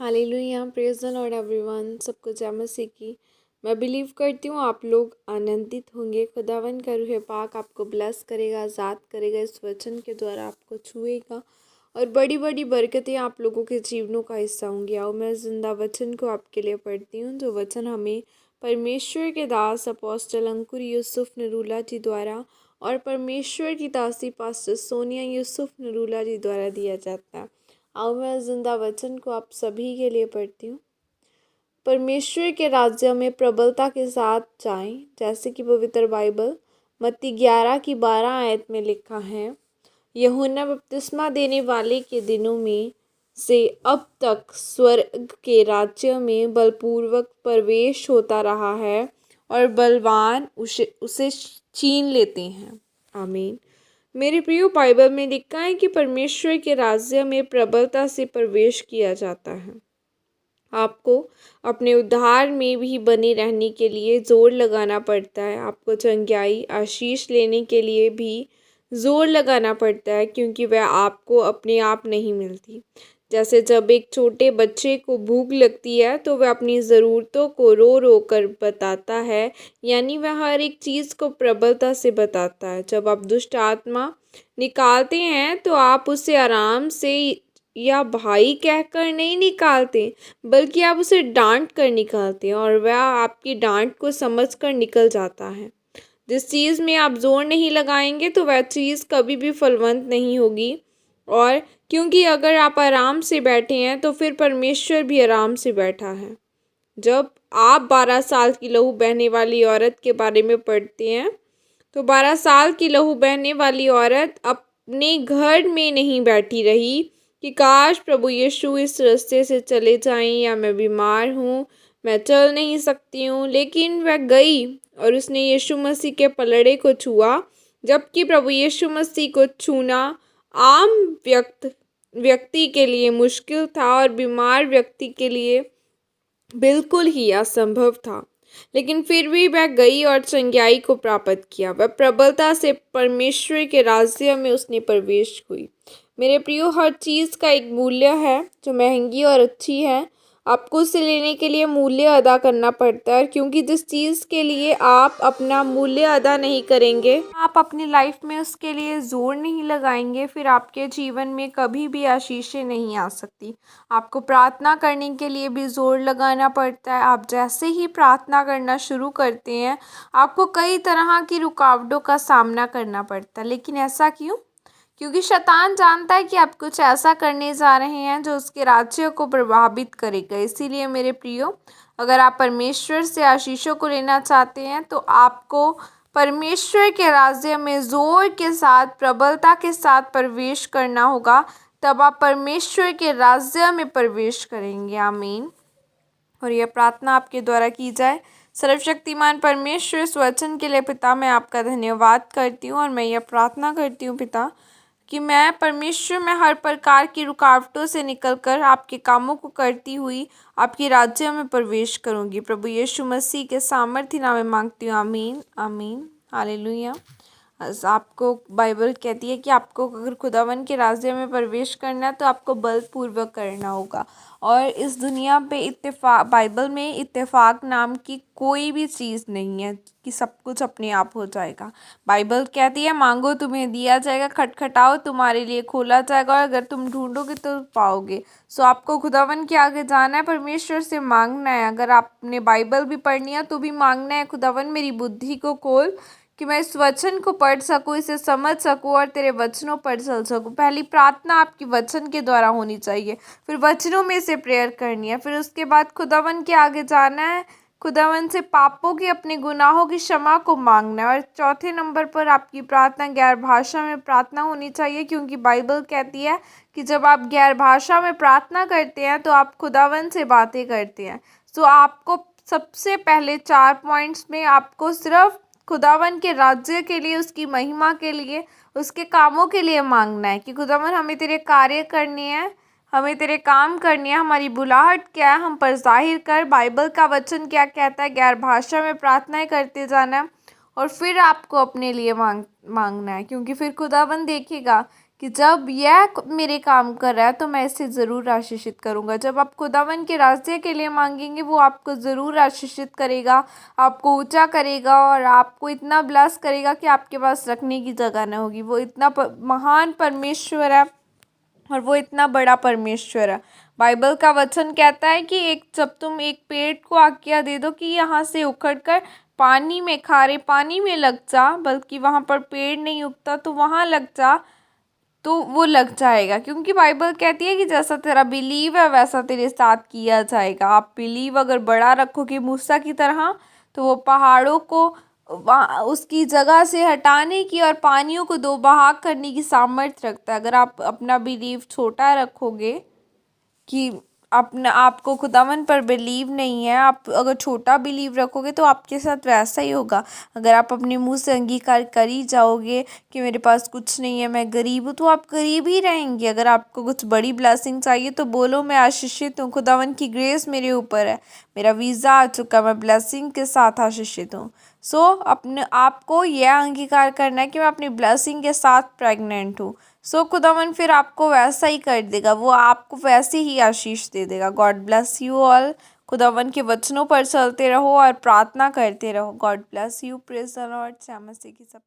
Hallelujah, praise the Lord everyone. सबको जय मसीह की। मैं बिलीव करती हूँ आप लोग आनंदित होंगे। खुदावन का रूह पाक आपको ब्लेस करेगा, आज़ाद करेगा, इस वचन के द्वारा आपको छुएगा और बड़ी बड़ी बरकतें आप लोगों के जीवनों का हिस्सा होंगी। आओ मैं जिंदा वचन को आपके लिए पढ़ती हूँ, जो वचन हमें परमेश्वर के दास अपोस्टल अंकुर यूसुफ नरूला जी द्वारा और परमेश्वर की दासी पास्टर सोनिया यूसुफ नरूला जी द्वारा दिया जाता है। आओ मैं जिंदा वचन को आप सभी के लिए पढ़ती हूँ। परमेश्वर के राज्य में प्रबलता के साथ जाएं, जैसे कि पवित्र बाइबल मत्ती 11 की 12 आयत में लिखा है, यूहन्ना बपतिस्मा देने वाले के दिनों में से अब तक स्वर्ग के राज्य में बलपूर्वक प्रवेश होता रहा है और बलवान उसे छीन लेते हैं। आमीन। मेरे प्रियो, बाइबल में लिखा है कि परमेश्वर के राज्य में प्रबलता से प्रवेश किया जाता है। आपको अपने उद्धार में भी बने रहने के लिए जोर लगाना पड़ता है। आपको चंगाई आशीष लेने के लिए भी जोर लगाना पड़ता है, क्योंकि वह आपको अपने आप नहीं मिलती। जैसे जब एक छोटे बच्चे को भूख लगती है तो वह अपनी ज़रूरतों को रो रो कर बताता है, यानी वह हर एक चीज़ को प्रबलता से बताता है। जब आप दुष्ट आत्मा निकालते हैं तो आप उसे आराम से या भाई कहकर नहीं निकालते, बल्कि आप उसे डांट कर निकालते हैं और वह आपकी डांट को समझ कर निकल जाता है। जिस चीज़ में आप जोर नहीं लगाएंगे तो वह चीज़ कभी भी फलवंत नहीं होगी। और क्योंकि अगर आप आराम से बैठे हैं तो फिर परमेश्वर भी आराम से बैठा है। जब आप 12 साल की लहू बहने वाली औरत के बारे में पढ़ते हैं तो 12 साल की लहू बहने वाली औरत अपने घर में नहीं बैठी रही कि काश प्रभु यीशु इस रास्ते से चले जाएं, या मैं बीमार हूँ, मैं चल नहीं सकती हूँ, लेकिन वह गई और उसने यीशु मसीह के पलड़े को छुआ। जबकि प्रभु यीशु मसीह को छूना आम व्यक्ति के लिए मुश्किल था और बीमार व्यक्ति के लिए बिल्कुल ही असंभव था, लेकिन फिर भी वह गई और चंगाई को प्राप्त किया। वह प्रबलता से परमेश्वर के राज्य में उसने प्रवेश हुई। मेरे प्रियो, हर चीज़ का एक मूल्य है जो महंगी और अच्छी है। आपको उसे लेने के लिए मूल्य अदा करना पड़ता है, क्योंकि जिस चीज़ के लिए आप अपना मूल्य अदा नहीं करेंगे, आप अपनी लाइफ में उसके लिए जोर नहीं लगाएंगे, फिर आपके जीवन में कभी भी आशीषें नहीं आ सकती। आपको प्रार्थना करने के लिए भी जोर लगाना पड़ता है। आप जैसे ही प्रार्थना करना शुरू करते हैं, आपको कई तरह की रुकावटों का सामना करना पड़ता है। लेकिन ऐसा क्यों? क्योंकि शैतान जानता है कि आप कुछ ऐसा करने जा रहे हैं जो उसके राज्य को प्रभावित करेगा। इसीलिए मेरे प्रियो, अगर आप परमेश्वर से आशीषों को लेना चाहते हैं तो आपको परमेश्वर के राज्य में जोर के साथ, प्रबलता के साथ प्रवेश करना होगा। तब आप परमेश्वर के राज्य में प्रवेश करेंगे। आमीन। और यह प्रार्थना आपके द्वारा की जाए। सर्वशक्तिमान परमेश्वर, इस वचन के लिए पिता मैं आपका धन्यवाद करती हूँ और मैं यह प्रार्थना करती हूँ पिता कि मैं परमेश्वर में हर प्रकार की रुकावटों से निकलकर आपके कामों को करती हुई आपके राज्य में प्रवेश करूंगी। प्रभु यीशु मसीह के सामर्थ्य नाम में मांगती हूँ। आमीन, आमीन, हालेलुया। आपको बाइबल कहती है कि आपको अगर खुदावन के राज्य में प्रवेश करना है तो आपको बलपूर्वक करना होगा। और इस दुनिया पे इत्तेफाक, बाइबल में इत्तेफाक नाम की कोई भी चीज़ नहीं है कि सब कुछ अपने आप हो जाएगा। बाइबल कहती है, मांगो तुम्हें दिया जाएगा, खटखटाओ तुम्हारे लिए खोला जाएगा, और अगर तुम ढूंढोगे तो पाओगे। सो आपको खुदावन के आगे जाना है, परमेश्वर से मांगना है। अगर आपने बाइबल भी पढ़नी है तो भी मांगना है, खुदावन मेरी बुद्धि को खोल कि मैं इस वचन को पढ़ सकूं, इसे समझ सकूं और तेरे वचनों पर चल सकूं। पहली प्रार्थना आपकी वचन के द्वारा होनी चाहिए, फिर वचनों में से प्रेयर करनी है, फिर उसके बाद खुदावन के आगे जाना है, खुदावन से पापों की, अपने गुनाहों की क्षमा को मांगना है। और चौथे नंबर पर आपकी प्रार्थना गैर भाषा में प्रार्थना होनी चाहिए, क्योंकि बाइबल कहती है कि जब आप गैर भाषा में प्रार्थना करते हैं तो आप खुदावन से बातें करते हैं। सो आपको सबसे पहले 4 पॉइंट्स में आपको सिर्फ खुदावन के राज्य के लिए, उसकी महिमा के लिए, उसके कामों के लिए मांगना है कि खुदावन हमें तेरे कार्य करने हैं, हमें तेरे काम करने हैं, हमारी बुलाहट क्या है हम पर जाहिर कर, बाइबल का वचन क्या कहता है, गैर भाषा में प्रार्थनाएं करते जाना है। और फिर आपको अपने लिए मांगना है, क्योंकि फिर खुदावन देखेगा कि जब यह मेरे काम कर रहा है तो मैं इसे ज़रूर आशीषित करूँगा। जब आप खुदावन के रास्ते के लिए मांगेंगे वो आपको ज़रूर आशीषित करेगा, आपको ऊंचा करेगा और आपको इतना ब्लेस करेगा कि आपके पास रखने की जगह न होगी। वो इतना महान परमेश्वर है और वो इतना बड़ा परमेश्वर है। बाइबल का वचन कहता है कि जब तुम एक पेड़ को आज्ञा दे दो कि यहाँ से उखड़कर पानी में, खारे पानी में लग जा, बल्कि वहाँ पर पेड़ नहीं उगता तो वहाँ लग जा, तो वो लग जाएगा। क्योंकि बाइबल कहती है कि जैसा तेरा बिलीव है वैसा तेरे साथ किया जाएगा। आप बिलीव अगर बड़ा रखोगे मूसा की तरह, तो वो पहाड़ों को उसकी जगह से हटाने की और पानियों को दो बहा करने की सामर्थ्य रखता है। अगर आप अपना बिलीव छोटा रखोगे कि अपना आपको खुदावन पर बिलीव नहीं है, आप अगर छोटा बिलीव रखोगे तो आपके साथ वैसा ही होगा। अगर आप अपने मुंह से अंगीकार कर ही जाओगे कि मेरे पास कुछ नहीं है, मैं गरीब हूँ, तो आप गरीब ही रहेंगे। अगर आपको कुछ बड़ी ब्लेसिंग चाहिए तो बोलो मैं आशीषित हूँ, खुदावन की ग्रेस मेरे ऊपर है, मेरा वीज़ा आ चुका, मैं ब्लेसिंग के साथ आशीषित हूँ। अपने आप को यह अंगीकार करना है कि मैं अपनी ब्लेसिंग के साथ प्रेग्नेंट हूँ। खुदावन फिर आपको वैसा ही कर देगा, वो आपको वैसे ही आशीष दे देगा। God bless you all. खुदावन के वचनों पर चलते रहो और प्रार्थना करते रहो। God bless you. Praise the Lord. जय मसीह की सब।